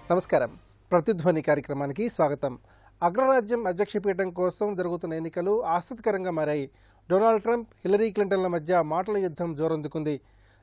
నమస్కారం. ప్రతిధ్వని కార్యక్రమానికి స్వాగతం. అగ్రరాజ్యం అధ్యక్ష పీఠం కోసం జరుగుతున్న ఎన్నికలు ఆసక్తికరంగా మారాయి. డొనాల్డ్ ట్రంప్, హిల్లరీ క్లింటన్ల మధ్య మాటల యుద్ధం జోరందుకుంది.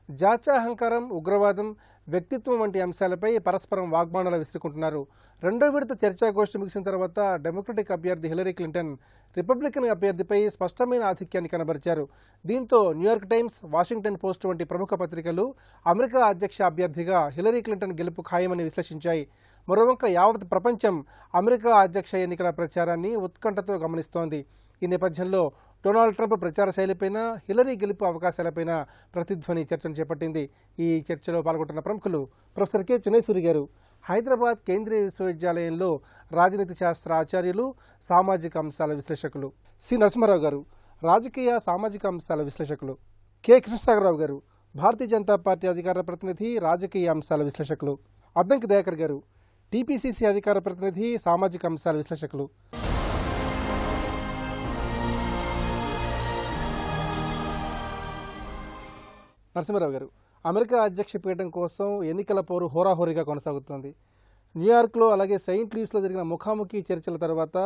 జాత్యాహంకారం, ఉగ్రవాదం, వ్యక్తిత్వం వంటి అంశాలపై పరస్పరం వాగ్బాణాలు విసురుకుంటున్నారు. రెండో విడత చర్చాగోష్ఠి ముగిసిన తర్వాత డెమోక్రటిక్ అభ్యర్థి హిల్లరీ క్లింటన్ రిపబ్లికన్ అభ్యర్థిపై స్పష్టమైన ఆధిక్యాన్ని కనబరిచారు. దీంతో న్యూయార్క్ టైమ్స్, వాషింగ్టన్ పోస్ట్ వంటి ప్రముఖ పత్రికలు అమెరికా అధ్యక్ష అభ్యర్థిగా హిల్లరీ క్లింటన్ గెలుపు ఖాయమని విశ్లేషించాయి. మరోవంక యావత్ ప్రపంచం అమెరికా అధ్యక్ష ఎన్నికల ప్రచారాన్ని ఉత్కంఠతో గమనిస్తోంది. ఈ నేపథ్యంలో డొనాల్డ్ ట్రంప్ ప్రచార శైలిపైన, హిల్లరీ గెలుపు అవకాశాలపైన ప్రతిధ్వని చర్చను చేపట్టింది. ఈ చర్చలో పాల్గొంటున్న ప్రముఖులు ప్రొఫెసర్ కె చినేసూరి గారు, హైదరాబాద్ కేంద్రీయ విశ్వవిద్యాలయంలో రాజనీతి శాస్త్ర ఆచార్యులు, సామాజిక అంశాల విశ్లేషకులు; సి నరసింహారావు గారు, రాజకీయ సామాజిక అంశాల విశ్లేషకులు; కె కృష్ణసాగరరావు గారు, భారతీయ జనతా పార్టీ అధికార ప్రతినిధి, రాజకీయ అంశాల విశ్లేషకులు; అద్దంకి దయాకర్ గారు, టీపీసీసీ అధికార ప్రతినిధి, సామాజిక అంశాల విశ్లేషకులు. నరసింహారావు గారు, అమెరికా అధ్యక్ష పీఠం కోసం ఎన్నికల పోరు హోరాహోరీగా కొనసాగుతోంది. న్యూయార్క్లో అలాగే సెయింట్ లూయిస్లో జరిగిన ముఖాముఖి చర్చల తర్వాత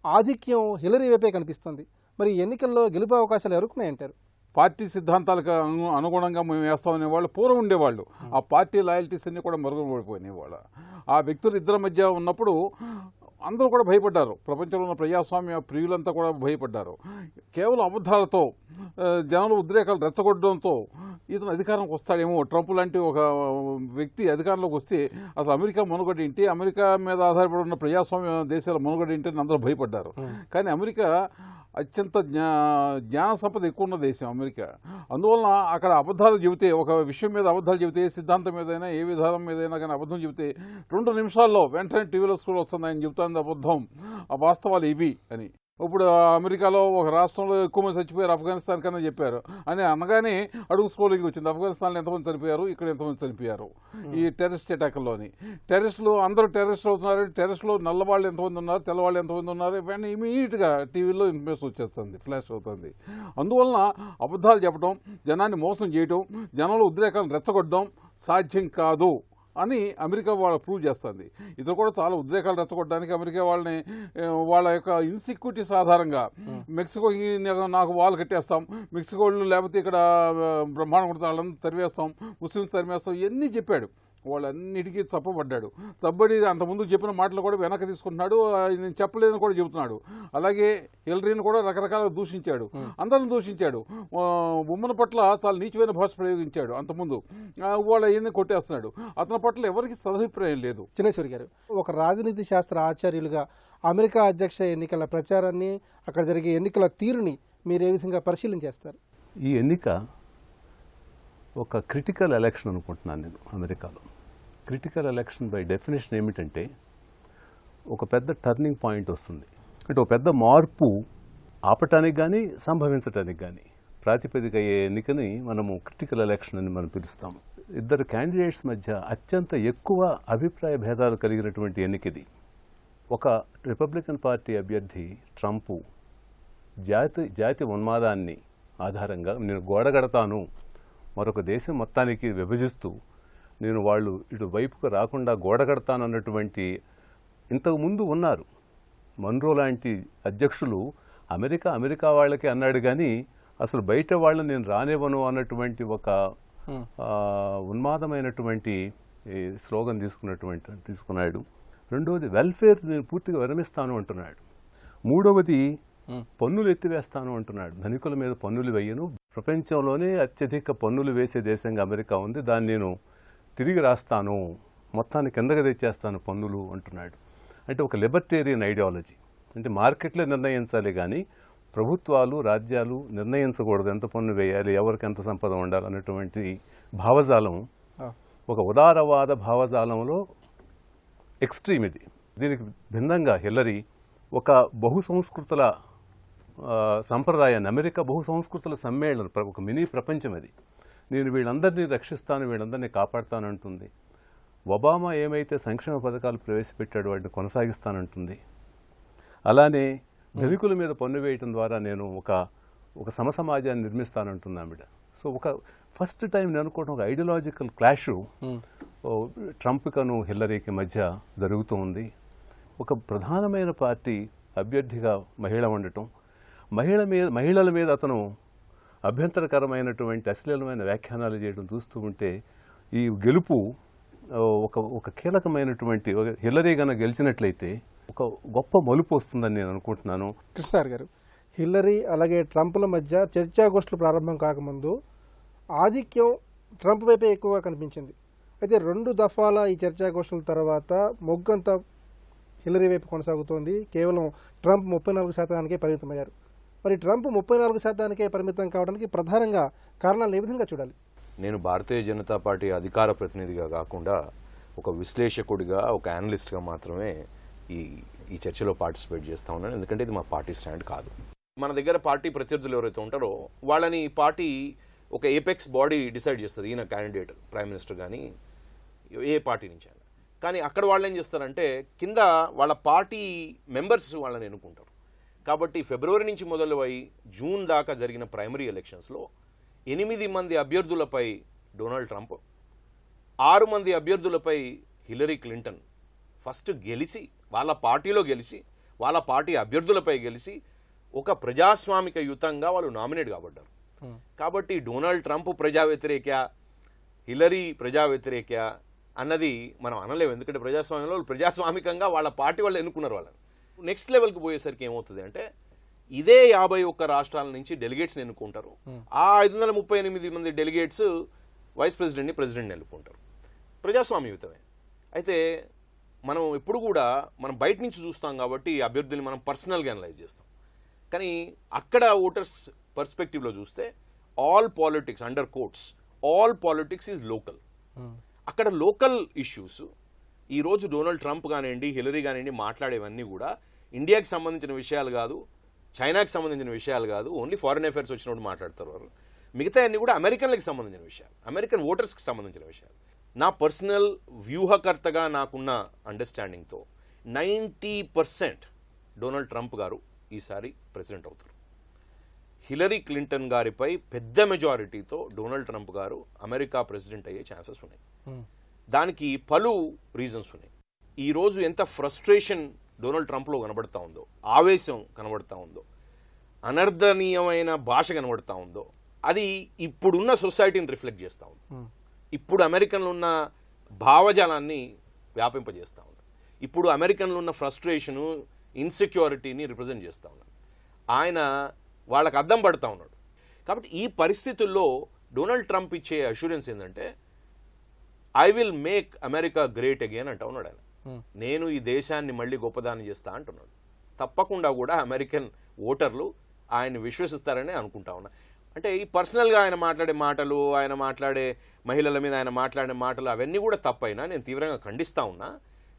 ఆధిక్యం హిల్లరీ వైపే కనిపిస్తోంది. మరి ఎన్నికల్లో గెలుపు అవకాశాలు ఎవరుకున్నాయంటారు? పార్టీ సిద్ధాంతాలకు అనుగుణంగా మేము వేస్తామనే వాళ్ళు పూర్వం ఉండేవాళ్ళు. ఆ పార్టీ లాయల్టీస్ అన్నీ కూడా మరుగుపడిపోయినాయి. వాళ్ళు ఆ వ్యక్తులు ఇద్దరి మధ్య ఉన్నప్పుడు అందరూ కూడా భయపడ్డారు. ప్రపంచంలో ఉన్న ప్రజాస్వామ్య ప్రియులంతా కూడా భయపడ్డారు. కేవలం అబద్ధాలతో జనాలు ఉద్రేకాలు రెచ్చగొట్టడంతో ఇతను అధికారంలోకి వస్తాడేమో, ట్రంప్ లాంటి ఒక వ్యక్తి అధికారంలోకి వస్తే అసలు అమెరికా మనుగడ ఏంటి, అమెరికా మీద ఆధారపడి ఉన్న ప్రజాస్వామ్య దేశాల మనుగడ ఏంటి అని అందరూ భయపడ్డారు. కానీ అమెరికా అత్యంత జ్ఞాన సంపద ఎక్కువ ఉన్న దేశం అమెరికా. అందువలన అక్కడ అబద్ధాలు చెబితే, ఒక విషయం మీద అబద్ధాలు చెబితే, సిద్ధాంతం మీదైనా ఏ విధానం మీదైనా కానీ అబద్ధం చెబితే 2 నిమిషాల్లో వెంటనే టీవీలో స్కూల్ వస్తుంది. ఆయన చెబుతుంది అబద్ధం, ఆ వాస్తవాలు ఇవి అని. ఇప్పుడు అమెరికాలో ఒక రాష్ట్రంలో ఎక్కువ మంది చచ్చిపోయారు ఆఫ్ఘనిస్తాన్ కన్నా చెప్పారు అని అనగానే అడుగు స్కోలింగ్ వచ్చింది. ఆఫ్ఘనిస్తాన్లో ఎంతమంది చనిపోయారు, ఇక్కడ ఎంతమంది చనిపోయారు ఈ టెర్రరిస్ట్ అటాక్లోని. టెర్రరిస్టులు అందరూ టెర్రరిస్టులు అవుతున్నారు. టెర్రరిస్టులు నల్లవాళ్ళు ఎంతమంది ఉన్నారు, తెల్లవాళ్ళు ఎంతమంది ఉన్నారు, ఇవన్నీ ఇమీడియట్గా టీవీలో ఇన్ఫర్మేషన్ వచ్చేస్తుంది, ఫ్లాష్ అవుతుంది. అందువలన అబద్ధాలు చెప్పడం, జనాన్ని మోసం చేయడం, జనంలో ఉద్రేకాలను రెచ్చగొట్టడం సాధ్యం కాదు అని అమెరికా వాళ్ళు ప్రూవ్ చేస్తుంది. ఇది కూడా చాలా ఉద్రేకాలు రెచ్చగొట్టడానికి అమెరికా వాళ్ళని వాళ్ళ యొక్క ఇన్సెక్యూరిటీస్ ఆధారంగా మెక్సికోకి నాకు వాల్ కట్టేస్తాం, మెక్సికో వాళ్ళు లేకపోతే ఇక్కడ బ్రహ్మాండం కొడతాం, వాళ్ళంతా తరివేస్తాం, ముస్లిమ్స్ తరివేస్తాం, ఇవన్నీ చెప్పాడు. వాళ్ళన్నిటికీ చప్పబడ్డాడు. చప్పబడి అంతకుముందు చెప్పిన మాటలు కూడా వెనక్కి తీసుకుంటున్నాడు. నేను చెప్పలేదని కూడా చెబుతున్నాడు. అలాగే హిల్లరీని కూడా రకరకాలుగా దూషించాడు, అందరిని దూషించాడు. ఉమ్మన పట్ల చాలా నీచమైన భాష ప్రయోగించాడు అంతకుముందు. వాళ్ళ ఈయన్ని కొట్టేస్తున్నాడు. అతని పట్ల ఎవరికి సదభిప్రాయం లేదు. చినేశ్వరి గారు, ఒక రాజనీతి శాస్త్ర ఆచార్యులుగా అమెరికా అధ్యక్ష ఎన్నికల ప్రచారాన్ని, అక్కడ జరిగే ఎన్నికల తీరుని మీరు ఏ విధంగా పరిశీలన చేస్తారు? ఈ ఎన్నిక ఒక క్రిటికల్ ఎలక్షన్ అనుకుంటున్నాను నేను. అమెరికాలో క్రిటికల్ ఎలక్షన్ బై డెఫినేషన్ ఏమిటంటే ఒక పెద్ద టర్నింగ్ పాయింట్ వస్తుంది. అంటే ఒక పెద్ద మార్పు ఆపటానికి కానీ సంభవించటానికి కానీ ప్రాతిపదిక అయ్యే ఎన్నికని మనము క్రిటికల్ ఎలక్షన్ అని మనం పిలుస్తాము. ఇద్దరు క్యాండిడేట్స్ మధ్య అత్యంత ఎక్కువ అభిప్రాయ భేదాలు కలిగినటువంటి ఎన్నిక ఇది. ఒక రిపబ్లికన్ పార్టీ అభ్యర్థి ట్రంప్ జాతి ఉన్మాదాన్ని ఆధారంగా నేను గోడగడతాను, మరొక దేశం మొత్తానికి విభజిస్తూ నేను వాళ్ళు ఇటు వైపుకు రాకుండా గోడగడతానన్నటువంటి, ఇంతకుముందు ఉన్నారు మన్రో లాంటి అధ్యక్షులు అమెరికా వాళ్ళకి అన్నాడు కానీ అసలు బయట వాళ్ళని నేను రానివ్వను అన్నటువంటి ఒక ఉన్మాదమైనటువంటి స్లోగన్ తీసుకున్నాడు. రెండవది వెల్ఫేర్ నేను పూర్తిగా విరమిస్తాను అంటున్నాడు. మూడవది పన్నులు ఎత్తివేస్తాను అంటున్నాడు. ధనికుల మీద పన్నులు వేయను, ప్రపంచంలోనే అత్యధిక పన్నులు వేసే దేశంగా అమెరికా ఉంది, దాన్ని నేను తిరిగి రాస్తాను, మొత్తాన్ని కిందగా తెచ్చేస్తాను పన్నులు అంటున్నాడు. అంటే ఒక లిబర్టేరియన్ ఐడియాలజీ. అంటే మార్కెట్లో నిర్ణయించాలి కానీ ప్రభుత్వాలు, రాజ్యాలు నిర్ణయించకూడదు ఎంత పన్ను వేయాలి, ఎవరికి ఎంత సంపద ఉండాలి అన్నటువంటి భావజాలం ఒక ఉదారవాద భావజాలంలో ఎక్స్ట్రీమ్ ఇది. దీనికి భిన్నంగా హిల్లరీ ఒక బహుసంస్కృతుల సంప్రదాయాన్ని, అమెరికా బహుసంస్కృతుల సమ్మేళనం, ఒక మినీ ప్రపంచం అది. నేను వీళ్ళందరినీ రక్షిస్తాను, వీళ్ళందరినీ కాపాడుతానంటుంది. ఒబామా ఏమైతే సంక్షేమ పథకాలు ప్రవేశపెట్టాడో వాటిని కొనసాగిస్తానంటుంది. అలానే ధనికుల మీద పన్ను వేయటం ద్వారా నేను ఒక సమసమాజాన్ని నిర్మిస్తానంటుంది ఆవిడ. సో ఒక ఫస్ట్ టైం నేను అనుకోవడం ఒక ఐడియాలజికల్ క్లాష్ ట్రంప్కను హిల్లరీకి మధ్య జరుగుతూ ఉంది. ఒక ప్రధానమైన పార్టీ అభ్యర్థిగా మహిళ ఉండటం, మహిళల మీద అతను అభ్యంతరకరమైనటువంటి అశ్లీలమైన వ్యాఖ్యానాలు చేయడం చూస్తూ ఉంటే ఈ గెలుపు ఒక కీలకమైనటువంటి హిల్లరీ గన గెలిచినట్లయితే ఒక గొప్ప మలుపు వస్తుందని నేను అనుకుంటున్నాను. కృష్ణార్ గారు, హిల్లరీ అలాగే ట్రంప్ల మధ్య చర్చాగోష్ఠులు ప్రారంభం కాకముందు ఆధిక్యం ట్రంప్ వైపే ఎక్కువగా కనిపించింది. అయితే 2 దఫాల ఈ చర్చాగోష్ఠుల తర్వాత మొగ్గంతా హిల్లరీ వైపు కొనసాగుతోంది. కేవలం ట్రంప్ 34%కే పరిమితమయ్యారు. మరి ట్రంప్ 34%కే పరిమితం కావడానికి ప్రధానంగా కారణాలు ఏ విధంగా చూడాలి? నేను భారతీయ జనతా పార్టీ అధికార ప్రతినిధిగా కాకుండా ఒక విశ్లేషకుడిగా, ఒక యానలిస్ట్గా మాత్రమే ఈ చర్చలో పార్టిసిపేట్ చేస్తూ ఉన్నాను. ఎందుకంటే ఇది మా పార్టీ స్టాండ్ కాదు. మన దగ్గర పార్టీ ప్రత్యర్థులు ఎవరైతే ఉంటారో వాళ్ళని పార్టీ ఒక ఏపెక్స్ బాడీ డిసైడ్ చేస్తుంది, ఈయన క్యాండిడేట్ ప్రైమ్ మినిస్టర్ కానీ ఏ పార్టీ నుంచి అయినా. కానీ అక్కడ వాళ్ళు ఏం చేస్తారంటే కింద వాళ్ళ పార్టీ మెంబర్స్ వాళ్ళని ఎన్నుకుంటారు. కాబట్టి ఫిబ్రవరి నుంచి మొదలువై జూన్ దాకా జరిగిన ప్రైమరీ ఎలక్షన్స్లో 8 మంది అభ్యర్థులపై డొనాల్డ్ ట్రంప్, 6 మంది అభ్యర్థులపై హిల్లరీ క్లింటన్ ఫస్ట్ గెలిచి, వాళ్ళ పార్టీలో గెలిచి, వాళ్ళ పార్టీ అభ్యర్థులపై గెలిచి ఒక ప్రజాస్వామిక యుతంగా వాళ్ళు నామినేట్ కాబడ్డారు. కాబట్టి డొనాల్డ్ ట్రంప్ ప్రజా వ్యతిరేక, హిల్లరీ ప్రజా వ్యతిరేక అన్నది మనం అనలేము. ఎందుకంటే ప్రజాస్వామ్యంలో ప్రజాస్వామికంగా వాళ్ళ పార్టీ వాళ్ళు ఎన్నుకున్నారు వాళ్ళని. నెక్స్ట్ లెవెల్కి పోయేసరికి ఏమవుతుంది అంటే ఇదే 51 రాష్ట్రాల నుంచి డెలిగేట్స్ని ఎన్నుకుంటారు. ఆ 538 మంది డెలిగేట్స్ వైస్ ప్రెసిడెంట్ని, ప్రెసిడెంట్ని ఎన్నుకుంటారు. ప్రజాస్వామ్యయుతమే. అయితే మనం ఎప్పుడు కూడా మనం బయట నుంచి చూస్తాం కాబట్టి ఈ అభ్యర్థుల్ని మనం పర్సనల్గా అనలైజ్ చేస్తాం. కానీ అక్కడ ఓటర్స్ పర్స్పెక్టివ్లో చూస్తే all politics, under quotes, all politics is local. అక్కడ లోకల్ ఇష్యూస్ ఈరోజు డొనాల్డ్ ట్రంప్ కానివ్వండి, హిల్లరీ కానివ్వండి మాట్లాడేవన్నీ కూడా ఇండియాకి సంబంధించిన విషయాలు కాదు, చైనాకి సంబంధించిన విషయాలు కాదు. ఓన్లీ ఫారిన్ అఫైర్స్ వచ్చినప్పుడు మాట్లాడతారు వారు. మిగతా అన్ని కూడా అమెరికన్లకు సంబంధించిన విషయాలు, అమెరికన్ ఓటర్స్కి సంబంధించిన విషయాలు. నా పర్సనల్ వ్యూహకర్తగా నాకున్న అండర్స్టాండింగ్తో 90% డొనాల్డ్ ట్రంప్ గారు ఈసారి ప్రెసిడెంట్ అవుతారు. హిల్లరీ క్లింటన్ గారిపై పెద్ద మెజారిటీతో డొనాల్డ్ ట్రంప్ గారు అమెరికా ప్రెసిడెంట్ అయ్యే ఛాన్సెస్ ఉన్నాయి. దానికి పలు రీజన్స్ ఉన్నాయి. ఈరోజు ఎంత ఫ్రస్ట్రేషన్ డొనాల్డ్ ట్రంప్లో కనబడతా ఉందో, ఆవేశం కనబడతా ఉందో, అనర్ధనీయమైన భాష కనబడతా ఉందో, అది ఇప్పుడున్న సొసైటీని రిఫ్లెక్ట్ చేస్తూ ఉంది. ఇప్పుడు అమెరికన్లో ఉన్న భావజాలాన్ని వ్యాపింపజేస్తూ ఉంది. ఇప్పుడు అమెరికన్లో ఉన్న ఫ్రస్ట్రేషను, ఇన్సెక్యూరిటీని రిప్రజెంట్ చేస్తూ ఉన్నాడు. ఆయన వాళ్ళకి అద్దం పడుతూ ఉన్నాడు. కాబట్టి ఈ పరిస్థితుల్లో డొనాల్డ్ ట్రంప్ ఇచ్చే అష్యూరెన్స్ ఏంటంటే I will make America great again అంటా ఉన్నాడు ఆయన. నేను ఈ దేశాన్ని మళ్ళీ గొప్పదాన్ని చేస్తా అంటున్నాడు. తప్పకుండా కూడా అమెరికన్ ఓటర్లు ఆయన్ని విశ్వసిస్తారని అనుకుంటా ఉన్నా. అంటే ఈ పర్సనల్గా ఆయన మాట్లాడే మాటలు, ఆయన మాట్లాడే మహిళల మీద ఆయన మాట్లాడే మాటలు అవన్నీ కూడా తప్పైనా నేను తీవ్రంగా ఖండిస్తా ఉన్నా.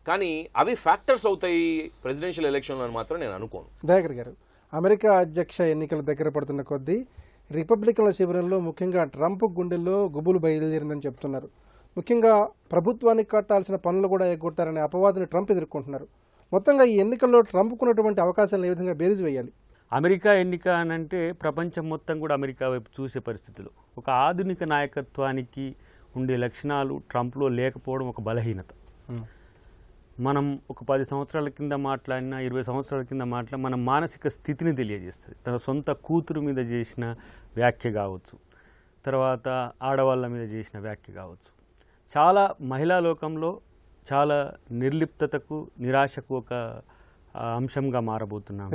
కానీ అవి ఫ్యాక్టర్స్ అవుతాయి ప్రెసిడెన్షియల్ ఎలక్షన్లో అని మాత్రం నేను అనుకోను. దయాకర్ గారు, అమెరికా అధ్యక్ష ఎన్నికల దగ్గర పడుతున్న కొద్దీ రిపబ్లికన్ల శిబిరంలో ముఖ్యంగా ట్రంప్ గుండెల్లో గుబులు బయలుదేరిందని చెప్తున్నారు. ముఖ్యంగా ప్రభుత్వానికి కట్టాల్సిన పనులు కూడా ఎగ్గొట్టారనే అపవాదుని ట్రంప్ ఎదుర్కొంటున్నారు. మొత్తంగా ఈ ఎన్నికల్లో ట్రంప్కున్నటువంటి అవకాశాలను ఏ విధంగా బేరీజు వేయాలి? అమెరికా ఎన్నిక అని అంటే ప్రపంచం మొత్తం కూడా అమెరికా వైపు చూసే పరిస్థితులు. ఒక ఆధునిక నాయకత్వానికి ఉండే లక్షణాలు ట్రంప్లో లేకపోవడం ఒక బలహీనత. మనం ఒక 10 సంవత్సరాల కింద మాట్లాడినా, 20 సంవత్సరాల కింద మాట్లాడినా మన మానసిక స్థితిని తెలియజేస్తుంది. తన సొంత కూతురు మీద చేసిన వ్యాఖ్య కావచ్చు, తర్వాత ఆడవాళ్ళ మీద చేసిన వ్యాఖ్య కావచ్చు, చాలా మహిళా లోకంలో చాలా నిర్లిప్తతకు, నిరాశకు ఒక అంశంగా మారబోతున్నాం.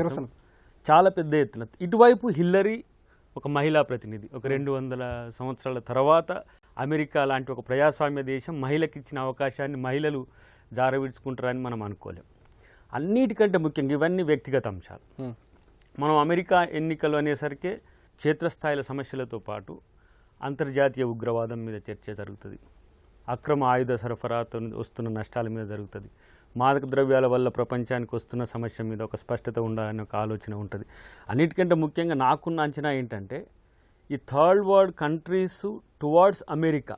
చాలా పెద్ద ఎత్తున ఇటువైపు హిల్లరీ ఒక మహిళా ప్రతినిధి. ఒక 200 సంవత్సరాల తర్వాత అమెరికా లాంటి ఒక ప్రజాస్వామ్య దేశం మహిళకి ఇచ్చిన అవకాశాన్ని మహిళలు జారవిడ్చుకుంటారని మనం అనుకోలేం. అన్నిటికంటే ముఖ్యంగా ఇవన్నీ వ్యక్తిగత అంశాలు. మనం అమెరికా ఎన్నికలు అనేసరికి క్షేత్రస్థాయిల సమస్యలతో పాటు అంతర్జాతీయ ఉగ్రవాదం మీద చర్చ జరుగుతుంది, అక్రమ ఆయుధ సరఫరాతో వస్తున్న నష్టాల మీద జరుగుతుంది, మాదక ద్రవ్యాల వల్ల ప్రపంచానికి వస్తున్న సమస్య మీద ఒక స్పష్టత ఉండాలనే ఒక ఆలోచన ఉంటుంది. అన్నిటికంటే ముఖ్యంగా నాకున్న అంచనా ఏంటంటే ఈ third world countries towards America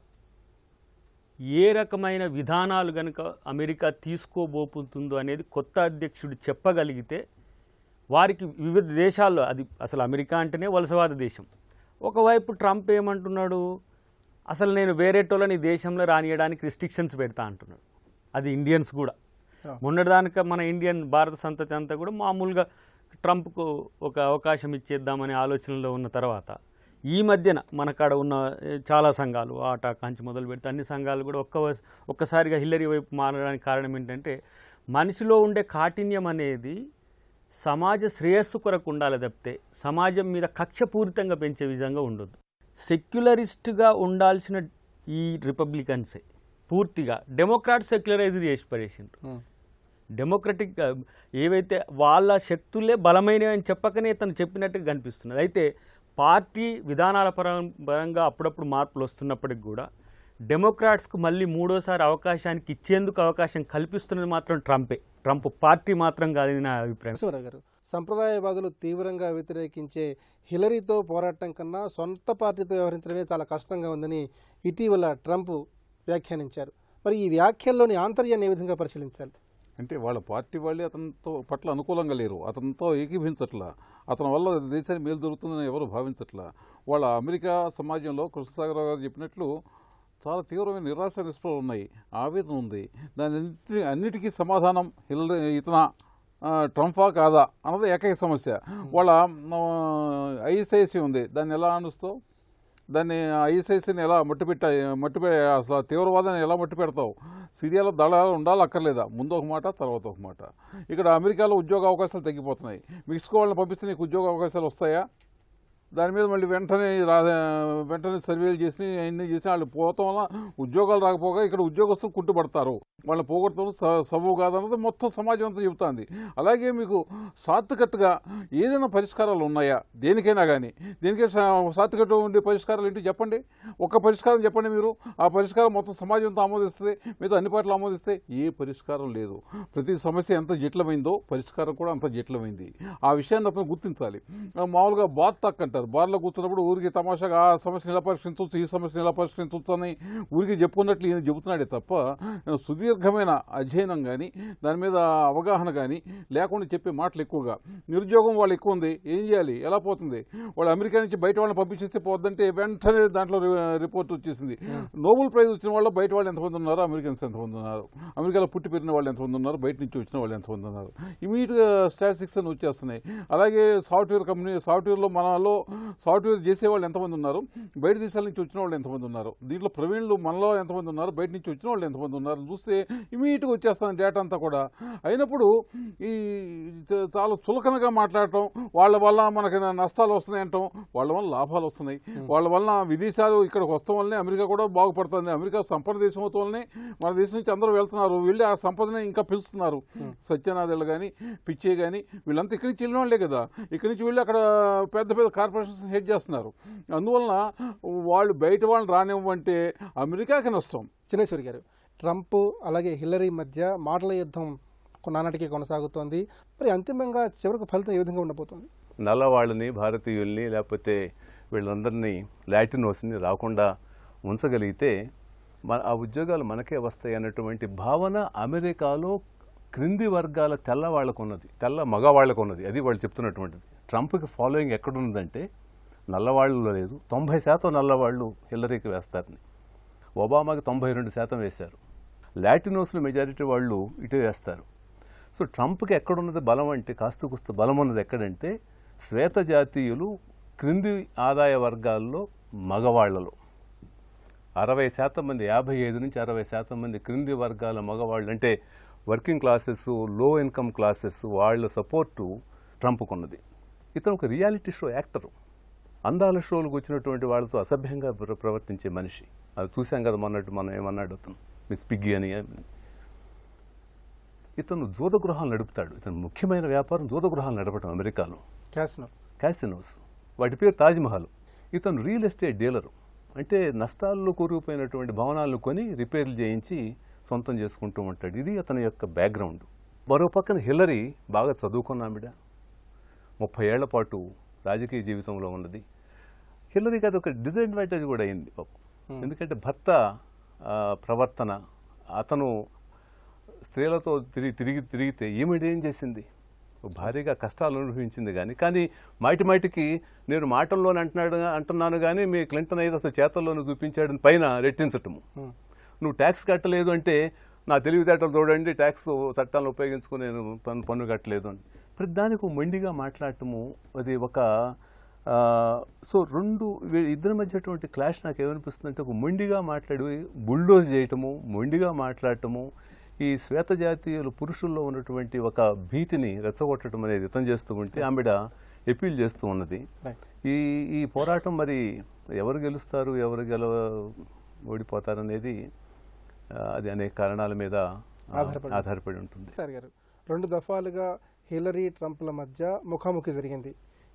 ఏ రకమైన విధానాలు కనుక అమెరికా తీసుకోబోతుందో అనేది కొత్త అధ్యక్షుడు చెప్పగలిగితే వారికి వివిధ దేశాల్లో, అది అసలు అమెరికా అంటేనే వలసవాద దేశం. ఒకవైపు ట్రంప్ ఏమంటున్నాడు, అసలు నేను వేరేటోళ్ళని ఈ దేశంలో రానియడానికి రిస్ట్రిక్షన్స్ పెడతా అంటున్నాడు. అది ఇండియన్స్ కూడా మొన్నటిదానిక మన ఇండియన్ భారత సంతతి అంతా కూడా మామూలుగా ట్రంప్కు ఒక అవకాశం ఇచ్చేద్దామనే ఆలోచనలో ఉన్న తర్వాత ఈ మధ్యన మన కాడ ఉన్న చాలా సంఘాలు ఆటా కంచి మొదలు పెడితే అన్ని సంఘాలు కూడా ఒక్కసారిగా హిల్లరీ వైపు మారడానికి కారణం ఏంటంటే మనిషిలో ఉండే కాఠిన్యం అనేది సమాజ శ్రేయస్సు కొరకు ఉండాలి తప్పితే సమాజం మీద కక్షపూరితంగా పెంచే విధంగా ఉండొద్దు. సెక్యులరిస్ట్గా ఉండాల్సిన ఈ రిపబ్లికన్సే పూర్తిగా డెమోక్రాట్ సెక్యులరైజ్ చేసి పడేసిండ్రు. డెమోక్రటిక్ ఏవైతే వాళ్ళ శక్తులే బలమైనవి అని చెప్పకనే తను చెప్పినట్టుగా కనిపిస్తున్నది. అయితే పార్టీ విధానాల పరంగా అప్పుడప్పుడు మార్పులు వస్తున్నప్పటికి కూడా డెమోక్రాట్స్కు మళ్ళీ మూడోసారి అవకాశానికి ఇచ్చేందుకు అవకాశం కల్పిస్తున్నది మాత్రం ట్రంప్ పార్టీ మాత్రం కాదని నా అభిప్రాయం. గారు, సంప్రదాయవాదులు తీవ్రంగా వ్యతిరేకించే హిలరీతో పోరాటం కన్నా సొంత పార్టీతో వ్యవహరించడమే చాలా కష్టంగా ఉందని ఇటీవల ట్రంప్ వ్యాఖ్యానించారు. మరి ఈ వ్యాఖ్యల్లోని ఆంతర్యాన్ని ఏ విధంగా పరిశీలించాలి? అంటే వాళ్ళ పార్టీ వాళ్ళే అతనితో పట్ల అనుకూలంగా లేరు, అతనితో ఏకీభించట్లా, అతని వల్ల దేశానికి మేలు జరుగుతుందని ఎవరు భావించట్లా. వాళ్ళ అమెరికా సమాజంలో కృష్ణసాగరరావు గారు చెప్పినట్లు చాలా తీవ్రమైన నిరాశ నిస్పృహలు ఉన్నాయి, ఆవేదన ఉంది. అన్నిటికీ సమాధానం ఇతన ట్రంపా కాదా అన్నది ఏకైక సమస్య. వాళ్ళ ఐఎస్ఐసి ఉంది, దాన్ని ఎలా అనుస్తావు? దాన్ని ఐఎస్ఐసిని ఎలా మట్టిపెట్టే అసలు తీవ్రవాదాన్ని ఎలా మట్టి పెడతావు? సిరియాలో దళాలు ఉండాలి అక్కర్లేదా? ముందు ఒక మాట, తర్వాత ఒక మాట. ఇక్కడ అమెరికాలో ఉద్యోగ అవకాశాలు తగ్గిపోతున్నాయి, మెక్సికో వాళ్ళని పంపిస్తే నీకు ఉద్యోగ అవకాశాలు వస్తాయా? దాని మీద మళ్ళీ వెంటనే సర్వేలు చేసి అన్నీ చేసి వాళ్ళు పోవటం వల్ల ఉద్యోగాలు రాకపోగా ఇక్కడ ఉద్యోగస్తులు కుట్టుబడతారు, వాళ్ళని పోగొడతారు సబు కాదన్నది మొత్తం సమాజం అంతా చెబుతుంది. అలాగే మీకు షార్ట్కట్గా ఏదైనా పరిష్కారాలు ఉన్నాయా? దేనికైనా కానీ షార్ట్కట్ ఉండే పరిష్కారాలు ఏంటి చెప్పండి, ఒక్క పరిష్కారం చెప్పండి మీరు. ఆ పరిష్కారం మొత్తం సమాజం అంతా ఆమోదిస్తుంది, మిగతా అన్ని పార్టీలు ఆమోదిస్తే ఏ పరిష్కారం లేదు. ప్రతి సమస్య ఎంత జటిలమైందో పరిష్కారం కూడా అంత జటిలమైంది. ఆ విషయాన్ని అతను గుర్తించాలి. మామూలుగా బార్ టాక్ అంటారు, బార్లో కూర్చున్నప్పుడు ఊరికి తమాషాగా ఆ సమస్యను ఎలా పరిష్కరించవచ్చు, ఈ సమస్యను ఎలా పరిష్కరించవచ్చు అని ఊరికి చెప్పుకున్నట్లు ఈయన చెబుతున్నాడే తప్ప సుదీర్ఘమైన అధ్యయనం కానీ దాని మీద అవగాహన కానీ లేకుండా చెప్పే మాటలు ఎక్కువగా. నిరుద్యోగం వాళ్ళు ఎక్కువ ఉంది, ఏం చేయాలి, ఎలా పోతుంది? వాళ్ళు అమెరికా నుంచి బయట వాళ్ళని పంపించేస్తే పోద్దంటే వెంటనే దాంట్లో రిపోర్ట్ వచ్చేసింది. నోబెల్ ప్రైజ్ వచ్చిన వాళ్ళు బయట వాళ్ళు ఎంతమంది ఉన్నారు, అమెరికన్స్ ఎంతమంది ఉన్నారు, అమెరికాలో పుట్టి పెరిగిన వాళ్ళు ఎంతమంది ఉన్నారు, బయట నుంచి వచ్చిన వాళ్ళు ఎంతమంది ఉన్నారు, ఇమీడియట్గా స్టాటిస్టిక్స్ అని వచ్చేస్తున్నాయి. అలాగే సాఫ్ట్వేర్లో మనలో సాఫ్ట్వేర్ చేసేవాళ్ళు ఎంతమంది ఉన్నారు, బయట దేశాల నుంచి వచ్చిన వాళ్ళు ఎంతమంది ఉన్నారు, దీంట్లో ప్రవీణులు మనలో ఎంతమంది ఉన్నారు, బయట నుంచి వచ్చిన వాళ్ళు ఎంతమంది ఉన్నారు చూస్తే ఇమీడియట్గా వచ్చేస్తాను డేటా అంతా కూడా. అయినప్పుడు ఈ చాలా చులకనగా మాట్లాడటం, వాళ్ళ వల్ల మనకి నష్టాలు వస్తున్నాయంటాం, వాళ్ళ వల్ల లాభాలు వస్తున్నాయి, వాళ్ళ వల్ల విదేశాలు ఇక్కడికి వస్తాం వల్లనే అమెరికా కూడా బాగుపడుతుంది, అమెరికా సంపద దేశం అవుతాం వల్లనే మన దేశం నుంచి అందరూ వెళ్తున్నారు, వెళ్ళి ఆ సంపదనే ఇంకా పెంచుతున్నారు. సత్యనాథులు కానీ పిచ్చే కానీ వీళ్ళంతా ఇక్కడి నుంచి వెళ్ళిన వాళ్ళే కదా, ఇక్కడి నుంచి వెళ్ళి అక్కడ పెద్ద పెద్ద కార్పొరేషన్స్ హెడ్ చేస్తున్నారు. అందువలన వాళ్ళు బయట వాళ్ళని రానివ్వంటే అమెరికాకి నష్టం. చిన్నేశ్వరి గారు, ట్రంప్ అలాగే హిల్లరీ మధ్య మాటల యుద్ధం కొన్నాటికి కొనసాగుతోంది. మరి అంతిమంగా చివరికి ఫలితం ఏ విధంగా ఉండబోతుంది? నల్లవాళ్ళని, భారతీయుల్ని, లేకపోతే వీళ్ళందరినీ లాటినోస్ని రాకుండా ఉంచగలిగితే ఆ ఉద్యోగాలు మనకే వస్తాయి అన్నటువంటి భావన అమెరికాలో క్రింది వర్గాల తెల్లవాళ్లకు ఉన్నది, తెల్ల మగవాళ్లకు ఉన్నది. అది వాళ్ళు చెప్తున్నటువంటిది. ట్రంప్కి ఫాలోయింగ్ ఎక్కడున్నదంటే నల్లవాళ్ళలో లేదు. 90% నల్లవాళ్ళు హిల్లరీకి వేస్తారని, ఒబామాకి 92% వేశారు. లాటినోస్లో మెజారిటీ వాళ్ళు ఇటు వేస్తారు. సో ట్రంప్కి ఎక్కడున్నది బలం అంటే, కాస్త కుస్తు బలం ఉన్నది ఎక్కడంటే శ్వేత జాతీయులు క్రింది ఆదాయ వర్గాల్లో మగవాళ్లలో 60% మంది, 55 నుంచి 60% మంది క్రింది వర్గాల మగవాళ్ళు అంటే వర్కింగ్ క్లాసెస్, లో ఇన్కమ్ క్లాసెస్ వాళ్ళ సపోర్టు ట్రంప్కున్నది. ఇతను ఒక రియాలిటీ షో యాక్టరు, అందాల షోలకు వచ్చినటువంటి వాళ్ళతో అసభ్యంగా ప్రవర్తించే మనిషి. అది చూసాం కదా మనం ఏమన్నాడు అతను, మిస్ పిగ్గి అని. ఇతను జూదగృహాలు నడుపుతాడు. ఇతను ముఖ్యమైన వ్యాపారం జూదగృహాలు నడపడం అమెరికాలో, క్యాసినోస్. వాటి పేరు తాజ్మహల్. ఇతను రియల్ ఎస్టేట్ డీలరు, అంటే నష్టాల్లో కూరుకుపోయినటువంటి భవనాలను కొని రిపేర్లు చేయించి సొంతం చేసుకుంటూ ఉంటాడు. ఇది అతని యొక్క బ్యాక్గ్రౌండ్. మరో పక్కన హిల్లరీ బాగా చదువుకున్న ఆవిడ, 30 ఏళ్ల పాటు రాజకీయ జీవితంలో ఉన్నది. హిల్లరీకి అది ఒక డిసడ్వాంటేజ్ కూడా అయింది పాపం. ఎందుకంటే భర్త ప్రవర్తన, అతను స్త్రీలతో తిరిగితే ఈమె ఏం చేసింది? భారీగా కష్టాలు అనుభవించింది. కానీ మాటికి నేను మాటల్లోనే అంటున్నాను కానీ మీ క్లింటన్ అయితే అసలు చేతల్లోనే చూపించాడని పైన రెట్టించటము. నువ్వు ట్యాక్స్ కట్టలేదు అంటే నా తెలివితేటలు చూడండి, ట్యాక్స్ చట్టాలను ఉపయోగించుకుని నేను పన్ను కట్టలేదు అని ప్రతి దానికి మొండిగా మాట్లాడటము. అది ఒక సో ఇద్దరి మధ్యటువంటి క్లాష్ నాకు ఏమనిపిస్తుందంటే, ఒక మొండిగా మాట్లాడి బుల్డోజ్ చేయటము, మొండిగా మాట్లాడటము, ఈ శ్వేత జాతీయులు పురుషుల్లో ఉన్నటువంటి ఒక భీతిని రెచ్చగొట్టడం అనేది ఇతం చేస్తూ ఉంటే ఆమెడ అపీల్ చేస్తూ ఉన్నది. ఈ పోరాటం మరి ఎవరు గెలుస్తారు, ఎవరు ఓడిపోతారు అనేది అది అనేక కారణాల మీద ఆధారపడి ఉంటుంది. సార్ గారు, 2 దఫాలుగా హిల్లరీ ట్రంప్ల మధ్య ముఖాముఖి జరిగింది.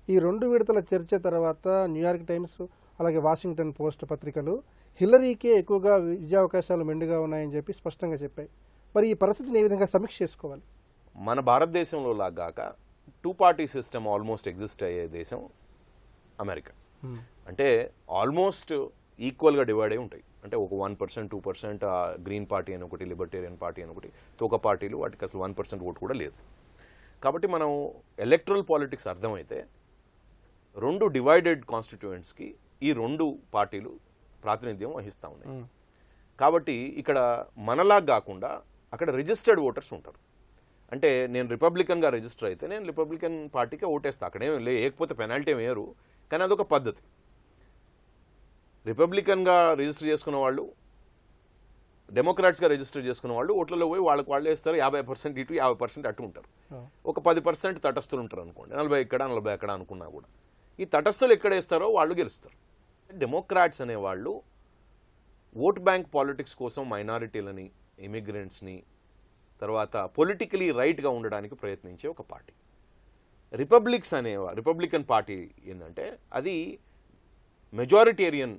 ఈ 2 విడతల చర్చ తర్వాత న్యూయార్క్ టైమ్స్ అలాగే వాషింగ్టన్ పోస్ట్ పత్రికలు హిల్లరీకే ఎక్కువగా విజయావకాశాలు మెండుగా ఉన్నాయని చెప్పి స్పష్టంగా చెప్పాయి. మరి ఈ పరిస్థితిని ఏ విధంగా సమీక్ష చేసుకోవాలి? మన భారతదేశంలో లాగాక 2 పార్టీ సిస్టమ్ ఆల్మోస్ట్ ఎగ్జిస్ట్ అయ్యే దేశం అమెరికా. అంటే ఆల్మోస్ట్ ఈక్వల్గా డివైడ్ అయి ఉంటాయి. అంటే ఒక 1%, 2% గ్రీన్ పార్టీ అని ఒకటి, లిబర్టేరియన్ పార్టీ అని ఒకటి, తోక పార్టీలు, వాటికి అసలు 1% ఓటు కూడా లేదు. కాబట్టి మనం ఎలక్ట్రల్ పాలిటిక్స్ అర్థమైతే 2 డివైడెడ్ కాన్స్టిట్యూయెంట్స్కి ఈ 2 పార్టీలు ప్రాతినిధ్యం వహిస్తూ ఉన్నాయి. కాబట్టి ఇక్కడ మనలా కాకుండా అక్కడ రిజిస్టర్డ్ ఓటర్స్ ఉంటారు. అంటే నేను రిపబ్లికన్గా రిజిస్టర్ అయితే నేను రిపబ్లికన్ పార్టీకే ఓటేస్తా, అక్కడేం లేకపోతే పెనాల్టీ వేయరు. కానీ అదొక పద్ధతి. రిపబ్లికన్గా రిజిస్టర్ చేసుకున్న వాళ్ళు, డెమోక్రాట్స్గా రిజిస్టర్ చేసుకున్న వాళ్ళు ఓట్లలో పోయి వాళ్ళకి వాళ్ళు వేస్తారు. 50% ఇటు 50% అటు ఉంటారు. ఒక 10% తటస్థులు ఉంటారు అనుకోండి, 40 ఇక్కడ 40 అక్కడ అనుకున్నా కూడా ఈ తటస్థులు ఎక్కడ వేస్తారో వాళ్ళు గెలుస్తారు. డెమోక్రాట్స్ అనేవాళ్ళు ఓట్ బ్యాంక్ పాలిటిక్స్ కోసం మైనారిటీలని, ఇమిగ్రెంట్స్ని, తర్వాత పొలిటికలీ రైట్గా ఉండడానికి ప్రయత్నించే ఒక పార్టీ. రిపబ్లికన్ పార్టీ ఏంటంటే అది మెజారిటేరియన్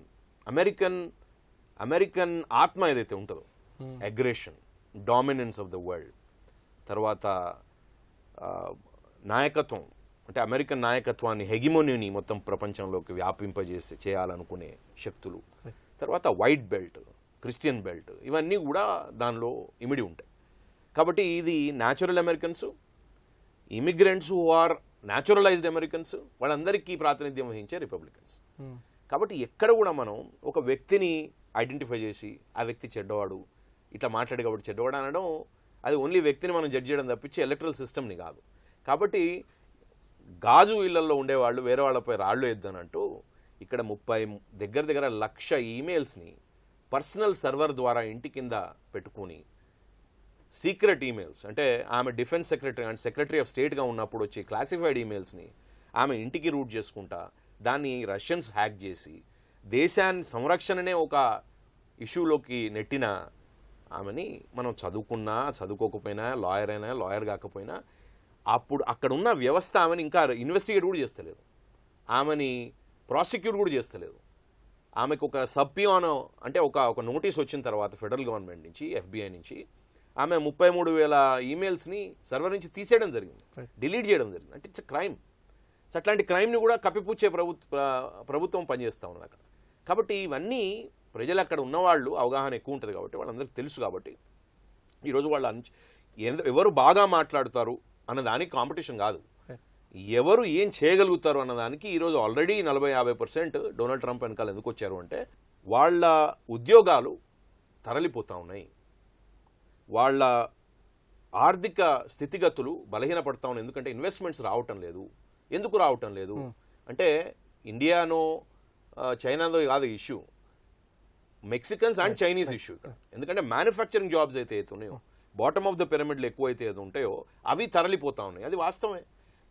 అమెరికన్ ఆత్మ ఏదైతే ఉంటుందో, aggression, dominance of the world, తర్వాత నాయకత్వం, అంటే అమెరికన్ నాయకత్వాన్ని, హెగిమోనీని మొత్తం ప్రపంచంలోకి చేయాలనుకునే శక్తులు, తర్వాత వైట్ బెల్ట్, క్రిస్టియన్ బెల్ట్, ఇవన్నీ కూడా దానిలో ఇమిడి ఉంటాయి. కాబట్టి ఇది natural Americans, immigrants who are naturalised Americans, వాళ్ళందరికీ ప్రాతినిధ్యం వహించే రిపబ్లికన్స్. కాబట్టి ఎక్కడ కూడా మనం ఒక వ్యక్తిని ఐడెంటిఫై చేసి ఆ వ్యక్తి చెడ్డవాడు, ఇట్లా మాట్లాడే కాబట్టి చెడ్డవాడు అనడం, అది ఓన్లీ వ్యక్తిని మనం జడ్జ్ చేయడం తప్పించి ఎలక్ట్రల్ సిస్టమ్ని కాదు. కాబట్టి గాజు ఇళ్లలో ఉండేవాళ్ళు వేరే వాళ్ళపై రాళ్ళు వేద్దానంటూ ఇక్కడ 30 దగ్గర 1,00,000 ఈమెయిల్స్ని పర్సనల్ సర్వర్ ద్వారా ఇంటి కింద పెట్టుకుని, సీక్రెట్ ఈమెయిల్స్, అంటే ఆమె defence secretary and secretary of స్టేట్గా ఉన్నప్పుడు వచ్చి క్లాసిఫైడ్ ఈమెయిల్స్ని ఆమె ఇంటికి రూట్ చేసుకుంటా దాన్ని రష్యన్స్ హ్యాక్ చేసి దేశాన్ని సంరక్షణనే ఒక ఇష్యూలోకి నెట్టిన ఆమెని మనం చదువుకోకపోయినా, లాయర్ కాకపోయినా, అప్పుడు అక్కడ ఉన్న వ్యవస్థ ఆమెని ఇంకా ఇన్వెస్టిగేట్ కూడా చేస్తలేదు, ఆమెని ప్రాసిక్యూట్ కూడా చేస్తలేదు. ఆమెకు ఒక సబ్పియానో అంటే ఒక నోటీస్ వచ్చిన తర్వాత ఫెడరల్ గవర్నమెంట్ నుంచి, FBI నుంచి, ఆమె 33,000 ఈమెయిల్స్ని సర్వర్ నుంచి తీసేయడం జరిగింది, డిలీట్ చేయడం జరిగింది. అంటే ఇట్స్ క్రైమ్. అట్లాంటి క్రైమ్ని కూడా కప్పిపుచ్చే ప్రభుత్వం పనిచేస్తూ ఉన్నది అక్కడ. కాబట్టి ఇవన్నీ ప్రజలు అక్కడ ఉన్నవాళ్ళు అవగాహన ఎక్కువ ఉంటుంది కాబట్టి వాళ్ళందరికీ తెలుసు. కాబట్టి ఈరోజు వాళ్ళు ఎవరు బాగా మాట్లాడుతారు అన్నదానికి కాంపిటీషన్ కాదు, ఎవరు ఏం చేయగలుగుతారు అన్నదానికి ఈరోజు ఆల్రెడీ 40-50% డొనాల్డ్ ట్రంప్ వెనకాల ఎందుకు వచ్చారు అంటే వాళ్ళ ఉద్యోగాలు తరలిపోతూ ఉన్నాయి, వాళ్ళ ఆర్థిక స్థితిగతులు బలహీనపడతా ఉన్నాయి. ఎందుకంటే ఇన్వెస్ట్మెంట్స్ రావటం లేదు. ఎందుకు రావటం లేదు అంటే ఇండియానో చైనాలో కాదు issue, Mexicans and Chinese issue ఇక్కడ. ఎందుకంటే మ్యానుఫ్యాక్చరింగ్ జాబ్స్ అయితే ఉన్నాయో, బాటమ్ ఆఫ్ ద పిరమిడ్లు ఎక్కువైతే ఉంటాయో అవి తరలిపోతా ఉన్నాయి. అది వాస్తవమే.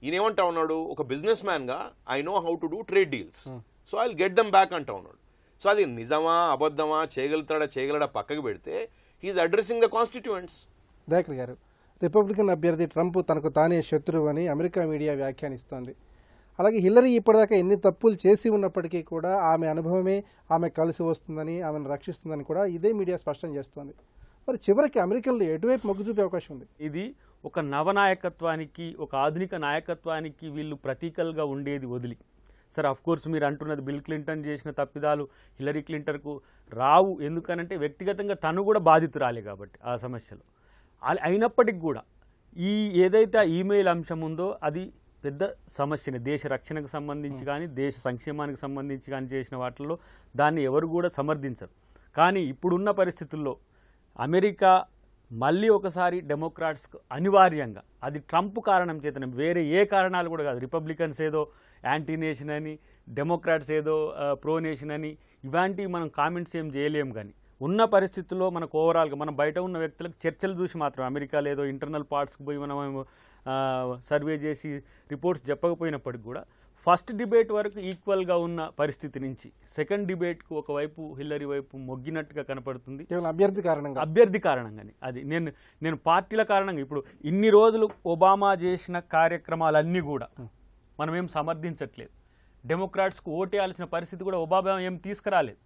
ఈయన ఏమంటా ఉన్నాడు, ఒక బిజినెస్ మ్యాన్గా I know how to do trade deals, so I will get them back అంటా ఉన్నాడు. సో అది నిజమా అబద్ధమా, చేయగలడా పక్కకు పెడితే he is addressing the constituents. Dayakar garu, Republican అభ్యర్థి ట్రంప్ తనకు తానే శత్రువు అని అమెరికా మీడియా వ్యాఖ్యానిస్తోంది. అలాగే హిల్లరీ ఇప్పటిదాకా ఎన్ని తప్పులు చేసి ఉన్నప్పటికీ కూడా ఆమె అనుభవమే ఆమె కలిసి వస్తుందని, ఆమెను రక్షిస్తుందని కూడా ఇదే మీడియా స్పష్టం చేస్తోంది. మరి చివరికి అమెరికన్లు ఎటువైపు మొగ్గు చూపే అవకాశం ఉంది? ఇది ఒక నవనాయకత్వానికి, ఒక ఆధునిక నాయకత్వానికి వీళ్ళు ప్రతీకలుగా ఉండేది వదిలి, సార్ అఫ్ కోర్స్ మీరు అంటున్నది బిల్ క్లింటన్ చేసిన తప్పిదాలు హిల్లరీ క్లింటన్కు రావు. ఎందుకనంటే వ్యక్తిగతంగా తను కూడా బాధితురాలే కాబట్టి ఆ సమస్యలో. అయినప్పటికి కూడా ఈ ఏదైతే ఆ ఈమెయిల్ అంశం ఉందో అది పెద్ద సమస్యని దేశ రక్షణకు సంబంధించి కానీ దేశ సంక్షేమానికి సంబంధించి కానీ చేసిన వాటిల్లో దాన్ని ఎవరు కూడా సమర్థించరు. కానీ ఇప్పుడున్న పరిస్థితుల్లో అమెరికా మళ్ళీ ఒకసారి డెమోక్రాట్స్కు అనివార్యంగా, అది ట్రంప్ కారణం చేతనే, వేరే ఏ కారణాలు కూడా కాదు. రిపబ్లికన్స్ ఏదో యాంటీ నేషన్ అని, డెమోక్రాట్స్ ఏదో ప్రో నేషన్ అని ఇలాంటివి మనం కామెంట్స్ ఏం చేయలేము. కానీ ఉన్న పరిస్థితుల్లో మనకు ఓవరాల్గా మనం బయట ఉన్న వ్యక్తులకు చర్చలు చూసి మాత్రం అమెరికాలో ఏదో ఇంటర్నల్ పార్ట్స్కి పోయి మనం సర్వే చేసి రిపోర్ట్స్ చెప్పకపోయినప్పటికి కూడా ఫస్ట్ డిబేట్ వరకు ఈక్వల్గా ఉన్న పరిస్థితి నుంచి సెకండ్ డిబేట్కు ఒకవైపు హిల్లరీ వైపు మొగ్గినట్టుగా కనపడుతుంది. కేవలం అభ్యర్థి కారణంగానే అది నేను పార్టీల కారణంగా ఇప్పుడు ఇన్ని రోజులు ఒబామా చేసిన కార్యక్రమాలన్నీ కూడా మనం ఏం సమర్థించట్లేదు. డెమోక్రాట్స్కు ఓటేయాల్సిన పరిస్థితి కూడా ఒబామా ఏం తీసుకురాలేదు.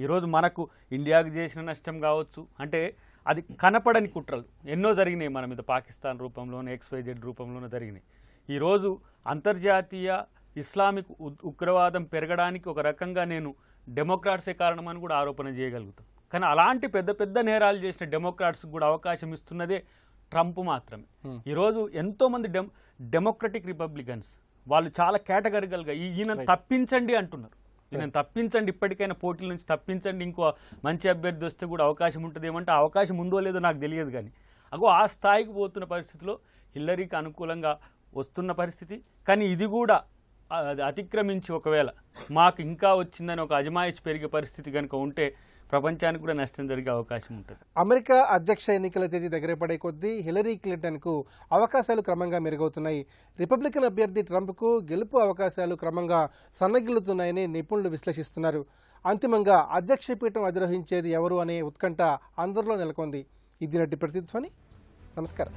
ఈరోజు మనకు ఇండియాకు చేసిన నష్టం కావచ్చు, అంటే అది కనపడని కుట్రలు ఎన్నో జరిగినాయి మన మీద, పాకిస్తాన్ రూపంలోనే XYZ రూపంలోనే జరిగినాయి. ఈరోజు అంతర్జాతీయ ఇస్లామిక్ ఉగ్రవాదం పెరగడానికి ఒక రకంగా నేను డెమోక్రాట్సే కారణమని కూడా ఆరోపణ చేయగలుగుతాం. కానీ అలాంటి పెద్ద పెద్ద నేరాలు చేసిన డెమోక్రాట్స్కి కూడా అవకాశం ఇస్తున్నదే ట్రంప్ మాత్రమే. ఈరోజు ఎంతోమంది డెమోక్రటిక్ రిపబ్లికన్స్ వాళ్ళు చాలా కేటగిరికల్గా ఈయన తప్పించండి అంటున్నారు. ఈయన తప్పించండి, ఇప్పటికైనా పోటీల నుంచి తప్పించండి, ఇంకో మంచి అభ్యర్థి వస్తే కూడా అవకాశం ఉంటుంది ఏమంటే అవకాశం ఉందో లేదో నాకు తెలియదు. కానీ ఆ స్థాయికి పోతున్న పరిస్థితిలో హిల్లరీకి అనుకూలంగా వస్తున్న పరిస్థితి. కానీ ఇది కూడా అతిక్రమించి ఒకవేళ మాకు ఇంకా వచ్చిందని ఒక అజమాయిషి పెరిగే పరిస్థితి కనుక ఉంటే ప్రపంచానికి కూడా నష్టం జరిగే అవకాశం ఉంటుంది. అమెరికా అధ్యక్ష ఎన్నికల తేదీ దగ్గర పడే కొద్దీ హిల్లరీ క్లింటన్కు అవకాశాలు క్రమంగా మెరుగవుతున్నాయి. రిపబ్లికన్ అభ్యర్థి ట్రంప్కు గెలుపు అవకాశాలు క్రమంగా సన్నగిల్లుతున్నాయని నిపుణులు విశ్లేషిస్తున్నారు. అంతిమంగా అధ్యక్ష పీఠం అధిరోహించేది ఎవరు అనే ఉత్కంఠ అందరిలో నెలకొంది. ఇది నటి ప్రతిధ్వని. నమస్కారం.